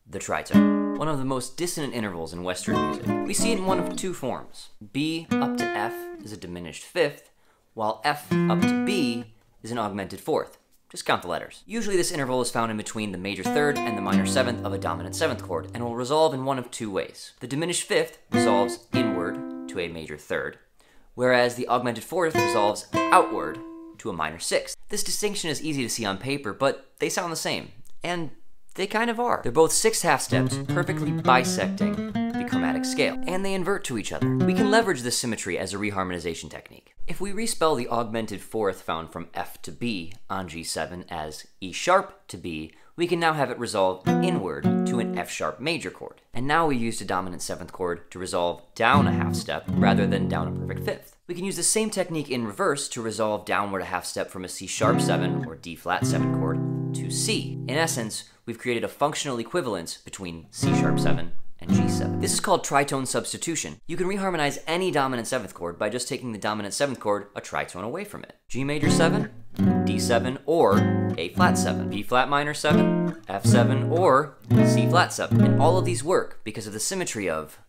the tritone. One of the most dissonant intervals in Western music. We see it in one of two forms. B up to F is a diminished fifth, while F up to B is an augmented fourth. Just count the letters. Usually this interval is found in between the major third and the minor seventh of a dominant seventh chord, and will resolve in one of two ways. The diminished fifth resolves inward to a major third, whereas the augmented fourth resolves outward to a minor sixth. This distinction is easy to see on paper, but they sound the same, and they kind of are. They're both sixth half steps, perfectly bisecting the chromatic scale, and they invert to each other. We can leverage this symmetry as a reharmonization technique. If we respell the augmented fourth found from F to B on G7 as E sharp to B, we can now have it resolve inward to an F sharp major chord. And now we used a dominant seventh chord to resolve down a half step rather than down a perfect fifth. We can use the same technique in reverse to resolve downward a half step from a C sharp 7 or D flat 7 chord to C. In essence, we've created a functional equivalence between C sharp 7 and G7. This is called tritone substitution. You can reharmonize any dominant seventh chord by just taking the dominant seventh chord a tritone away from it. G major 7, D7, or A flat 7, B flat minor 7, F7, or C flat 7. And all of these work because of the symmetry of